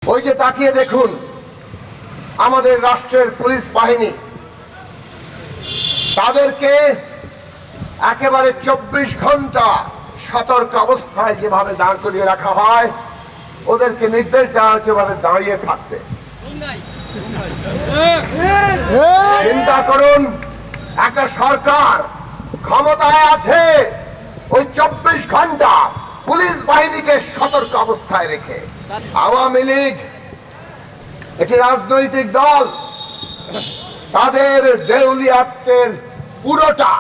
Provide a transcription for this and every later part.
ওই যে তাকিয়ে দেখুন আমাদের রাষ্ট্রের পুলিশ বাহিনী, তাদেরকে একেবারে 24 ঘন্টা সতর্ক অবস্থায় যেভাবে দাঁড় করিয়ে রাখা হয়, ওদেরকে নির্দেশ দেওয়া হচ্ছে ভাবে দাঁড়িয়ে থাকতে। চিন্তা করুন, একটা সরকার ক্ষমতায় আছে, ওই 24 ঘন্টা পুলিশ বাহিনীকে সতর্ক অবস্থায় রেখে। আওয়ামী লীগ একটি রাজনৈতিক দল, তাদের দেউলিয়াত্বের পুরোটা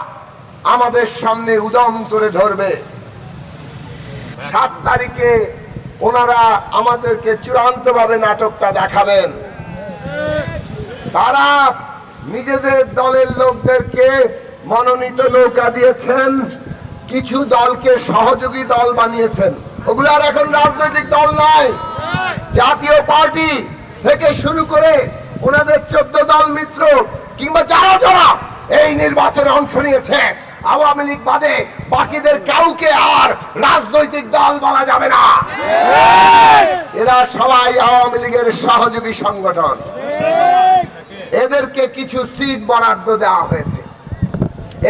আমাদের সামনে উদম করে ধরবে। 7 তারিখে ওনারা আমাদেরকে চূড়ান্তভাবে নাটকটা দেখাবেন। তারা নিজেদের দলের লোকদেরকে মনোনীত নৌকা দিয়েছেন, কিছু দলকে সহযোগী দল বানিয়েছেন। ওগুলো আর এখন রাজনৈতিক দল নয়। জাতীয় পার্টি থেকে শুরু করে ওনাদের 14 দল মিত্র কিংবা যারা যারা এই নির্বাচনে অংশ নিয়েছে, আওয়ামী লীগ বাদে বাকিদের কাউকে আর রাজনৈতিক দল বলা যাবে না। এরা সবাই আওয়ামী লীগের সহযোগী সংগঠন। এদেরকে কিছু সিট বরাদ্দ দেওয়া হয়েছে,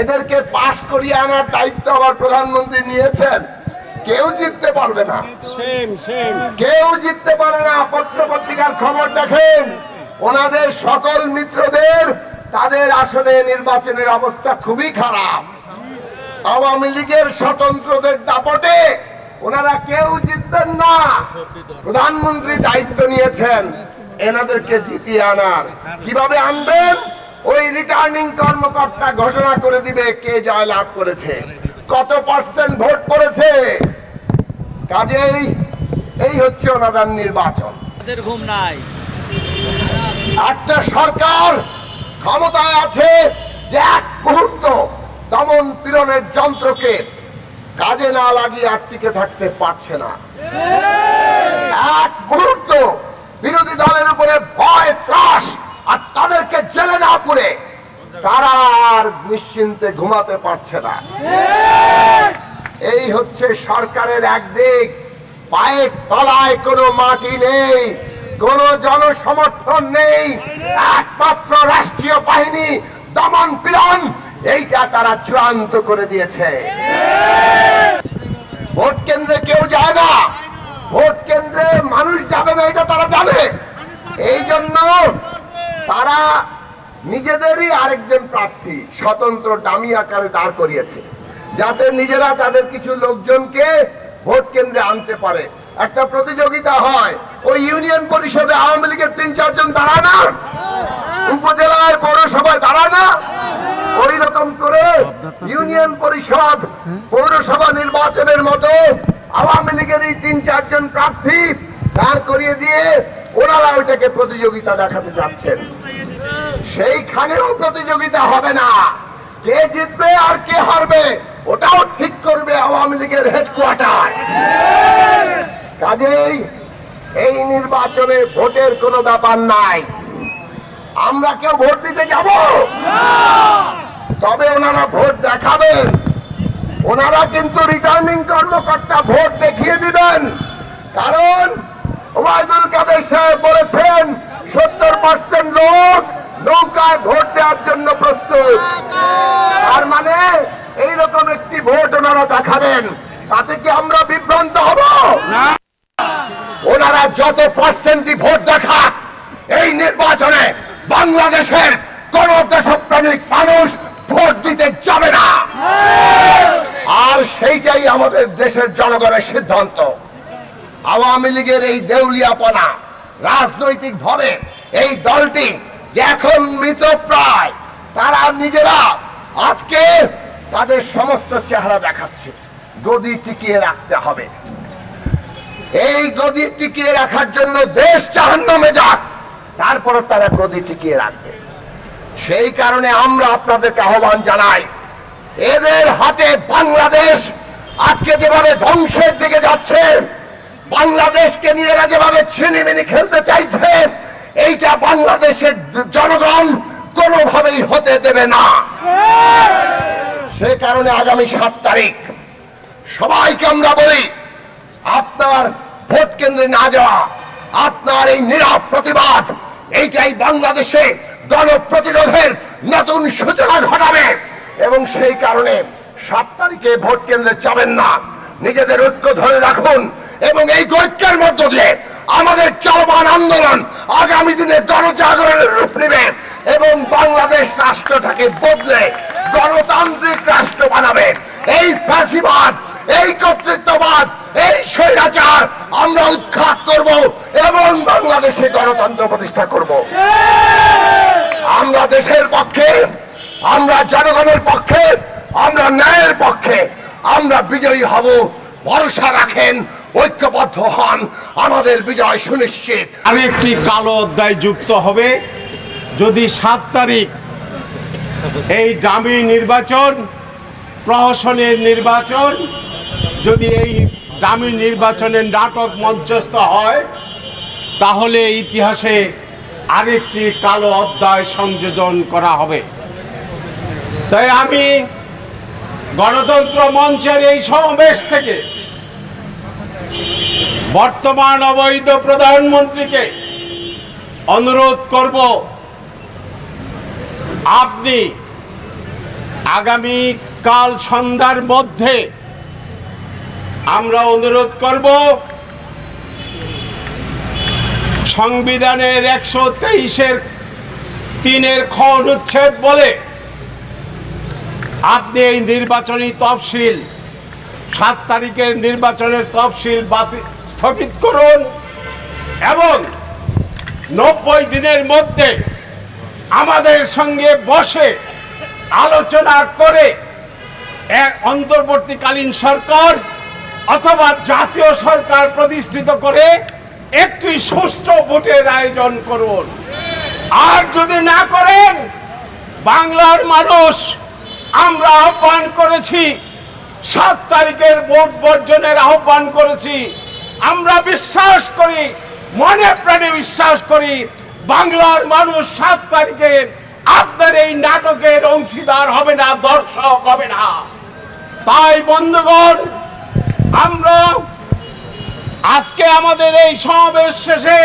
এদেরকে পাশ করিয়ে আনার দায়িত্ব আবার প্রধানমন্ত্রী নিয়েছেন। কেউ জিততে পারবে না, কেউ জিততে পারে না। পত্র পত্রিকার খবর দেখেন, ওনাদের সকল মিত্রদের তাদের আসনে নির্বাচনের অবস্থা খুবই খারাপ। আওয়ামী লীগের স্বতন্ত্রদের দাপটে ওনারা কেউ জিতবেন না। প্রধানমন্ত্রী দায়িত্ব নিয়েছেন এনাদেরকে জিতিয়ে আনার। কিভাবে আনবেন? ওই রিটার্নিং কর্মকর্তা ঘোষণা করে দিবে কে জয় লাভ করেছে, কত % ভোট পড়েছে। কাজেই এই হচ্ছে ওনাদের নির্বাচন। ঘুম নাই। একটা সরকার ক্ষমতায় আছে যে এক মুহূর্ত দমন পীড়নের যন্ত্রকে কাজে না লাগিয়ে আর টিকে থাকতে পারছে না। এক মুহূর্ত বিরোধী দলের উপরে ভয় ত্রাস আর তাদেরকে জেলে না পুরে তারা আর নিশ্চিন্তে ঘুমাতে পারছে না। এই হচ্ছে সরকারের একদিক। পায়ের তলায় কোনো মাটি নেই, কোনো জনসমর্থন নেই, একমাত্র রাষ্ট্রীয় বাহিনী দমন পীড়ন, এইটা তারা চূড়ান্ত করে দিয়েছে। ভোট কেন্দ্রে কেউ যায় না, ভোট কেন্দ্রে মানুষ যাবে না, এটা তারা জানে। এই জন্য তারা নিজেদেরই আরেকজন প্রার্থী স্বতন্ত্র ডামি আকারে দাঁড় করিয়েছে, যাতে নিজেরা তাদের কিছু লোকজনকে ভোট কেন্দ্রে আনতে পারে। একটা প্রতিযোগিতা হয়, ওই ইউনিয়ন পরিষদে আওয়ামী লীগের 3-4 জন দাঁড়ায় না, উপজেলায় পৌরসভায় দাঁড়ায় না, ওই রকম করে ইউনিয়ন পরিষদ পৌরসভা নির্বাচনের মতো আওয়ামী লীগের এই 3-4 জন প্রার্থী দাঁড় করিয়ে দিয়ে ওনারা ওইটাকে প্রতিযোগিতা দেখাতে চাচ্ছেন। সেইখানেও প্রতিযোগিতা হবে না, কে জিতবে আর কে হারবে ওটাও ঠিক করবে আওয়ামী লীগের হেডকোয়ার্টার। কাজেই এই নির্বাচনে ভোটের কোনো ব্যাপার নাই। আমরা কেউ ভোট দিতে যাব, তবে ওনারা ভোট দেখাবেন। ওনারা কিন্তু রিটার্নিং কর্মকর্তা ভোট দেখিয়ে দিবেন। কারণ ওবায়দুল কাদের সাহেব বলেছেন 70% লোক নৌকায় ভোট দেওয়ার জন্য প্রস্তুত। তার মানে এইরকম একটি ভোট ওনারা দেখাবেন, তাতে কি আমরা বিভ্রান্ত হব? ওনারা যত % ভোট দেখাক, এই নির্বাচনে বাংলাদেশের কোন দেশপ্রেমিক মানুষ ভোট দিতে যাবে না। আর সেইটাই আমাদের দেশের জনগণের সিদ্ধান্ত। আওয়ামী লীগের এই দেউলিয়াপনা, রাজনৈতিক ভাবে এই দলটি যে এখন মৃতপ্রায়, তারা নিজেরা আজকে তাদের সমস্ত চেহারা দেখাচ্ছে। গদি টিকিয়ে রাখতে হবে। এই গদি টিকিয়ে রাখার জন্য দেশ জাহান্নামে যাক, তারপরে তারা গদি টিকিয়ে রাখবে। সেই কারণে আমরা আপনাদেরকে আহ্বান জানাই, এদের হাতে বাংলাদেশ আজকে যেভাবে ধ্বংসের দিকে যাচ্ছে, বাংলাদেশকে নিয়ে এরা যেভাবে ছিনিমিনি খেলতে চাইছে, এইটা বাংলাদেশের জনগণ কোনোভাবেই হতে দেবে না। সে কারণে আগামী 7 তারিখ সবাইকে আমরা বলি, আপনার ভোট কেন্দ্রে না যাওয়া, আপনার এই নীরব প্রতিবাদ এইটাই বাংলাদেশে গণপ্রতিরোধের নতুন সূচনা ঘটাবে। এবং সেই কারণে 7 তারিখে ভোট কেন্দ্রে যাবেন না, নিজেদের ঐক্য ধরে রাখুন এবং এই ঐক্যের মধ্য দিয়ে আমাদের চলমান আন্দোলন আগামী দিনে গণজাগরণের রূপ নেবে এবং বাংলাদেশ রাষ্ট্রটাকে বদলে গণতান্ত্রিক রাষ্ট্র বানাবে। এই ফ্যাসিবাদ, এই কর্তৃত্ববাদ, এই স্বৈরাচার আমরা উৎখাত করব এবং বাংলাদেশে গণতন্ত্র প্রতিষ্ঠা করব। আমরা দেশের পক্ষে, আমরা জনগণের পক্ষে, আমরা ন্যায়ের পক্ষে, আমরা বিজয়ী হব। ভরসা রাখেন, ঐক্যবদ্ধ হন, আমাদের বিজয় সুনিশ্চিত। আরেকটি কালো অধ্যায় যুক্ত হবে যদি 7 তারিখ এই ডামি নির্বাচন, প্রহসনের নির্বাচন, যদি এই ডামি নির্বাচনের নাটক মঞ্চস্থ হয়, তাহলে ইতিহাসে আরেকটি কালো অধ্যায় সংযোজন করা হবে। তাই আমি গণতন্ত্র মঞ্চের এই সমাবেশ থেকে বর্তমান অবৈধ প্রধানমন্ত্রীকে অনুরোধ করব, আপনি আগামী কাল সন্ধ্যার মধ্যে, আমরা অনুরোধ করব সংবিধানের 123-3 খ অনুচ্ছেদ বলে আপনি এই নির্বাচনী তফসিল, 7 তারিখের নির্বাচনের তফসিল স্থগিত করুন এবং 90 দিনের মধ্যে আমাদের সঙ্গে বসে আলোচনা করে এক অন্তর্বর্তীকালীন সরকার অথবা জাতীয় সরকার প্রতিষ্ঠিত করে একটি সুষ্ঠু ভোটের আয়োজন করুন। আর যদি না করেন, বাংলার মানুষ, আমরা আহ্বান করেছি 7 তারিখের ভোট বর্জনের আহ্বান করেছি। আমরা বিশ্বাস করি, মনে প্রাণে বিশ্বাস করি, বাংলার মানুষ 7 তারিখে আপনার এই নাটকের অংশীদার হবে না, দর্শক হবে না। তাই বন্ধুগণ, আমরা আজকে আমাদের এই সমাবেশ শেষে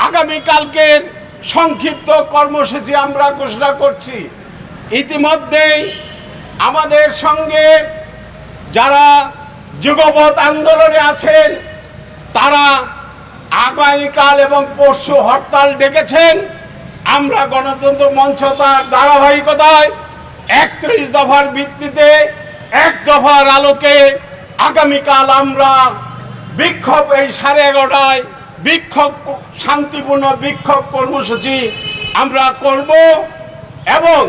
আগামীকালকের সংক্ষিপ্ত কর্মসূচি আমরা ঘোষণা করছি। ইতিমধ্যেই আমাদের সঙ্গে যারা যুগপৎ আন্দোলনে আছেন, তারা আগামীকাল এবং পরশু হরতাল ডেকেছেন। আমরা গণতন্ত্র মঞ্চ তার ধারাবাহিকতায় 31 দফার ভিত্তিতে 1 দফার আলোকে আগামীকাল আমরা বিক্ষোভ, এই 11:30টায় বিক্ষোভ, শান্তিপূর্ণ বিক্ষোভ কর্মসূচি আমরা করব এবং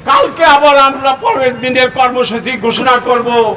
কালকে আবার আমরা পরের দিনের কর্মসূচি ঘোষণা করব।